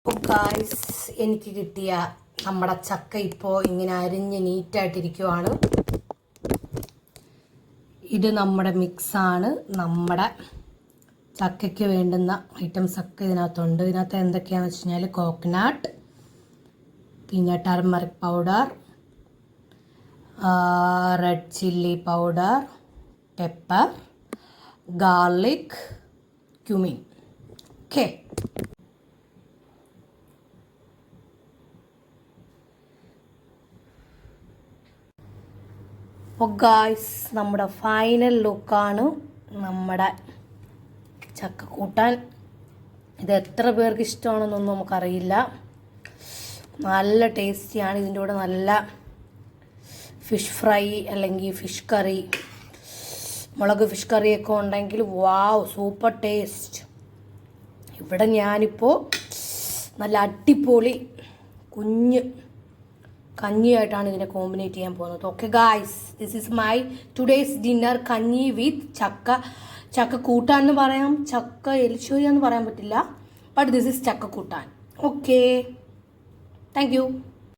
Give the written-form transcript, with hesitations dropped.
Guys, എനിക്ക് കിട്ടിയ നമ്മുടെ ചക്ക ഇപ്പോൾ ഇങ്ങനെ അരിഞ്ഞ് നീറ്റായിട്ടിരിക്കുവാണ്. ഇത് നമ്മുടെ മിക്സാണ്. നമ്മുടെ ചക്കയ്ക്ക് വേണ്ടുന്ന ഐറ്റംസ് ഒക്കെ ഇതിനകത്തുണ്ട്. ഇതിനകത്ത് എന്തൊക്കെയാണെന്ന് വെച്ച് കഴിഞ്ഞാൽ കോക്കനട്ട്, പിന്നെ turmeric powder, red chilli powder, pepper, garlic, cumin. Okay, അപ്പോൾ ഗായ്സ്, നമ്മുടെ ഫൈനൽ ലുക്കാണ് നമ്മുടെ ചക്ക കൂട്ടാൻ. ഇത് എത്ര പേർക്ക് ഇഷ്ടമാണെന്നൊന്നും നമുക്കറിയില്ല. നല്ല ടേസ്റ്റിയാണ്. ഇതിൻ്റെ കൂടെ നല്ല ഫിഷ് ഫ്രൈ അല്ലെങ്കിൽ ഫിഷ് കറി, മുളക് ഫിഷ് കറിയൊക്കെ ഉണ്ടെങ്കിൽ വാവ്, സൂപ്പർ ടേസ്റ്റ്. ഇവിടെ ഞാനിപ്പോൾ നല്ല അടിപൊളി കുഞ്ഞ് കഞ്ഞിയായിട്ടാണ് ഇതിനെ കോമ്പിനേറ്റ് ചെയ്യാൻ പോകുന്നത്. Okay guys, this is my today's dinner. കഞ്ഞി വിത്ത് ചക്ക കൂട്ടാൻ എന്ന് പറയാം, ചക്ക എലിശ്ശേരി എന്ന് പറയാൻ പറ്റില്ല, ബട്ട് ദിസ് ഈസ് ചക്ക കൂട്ടാൻ. Okay, thank you.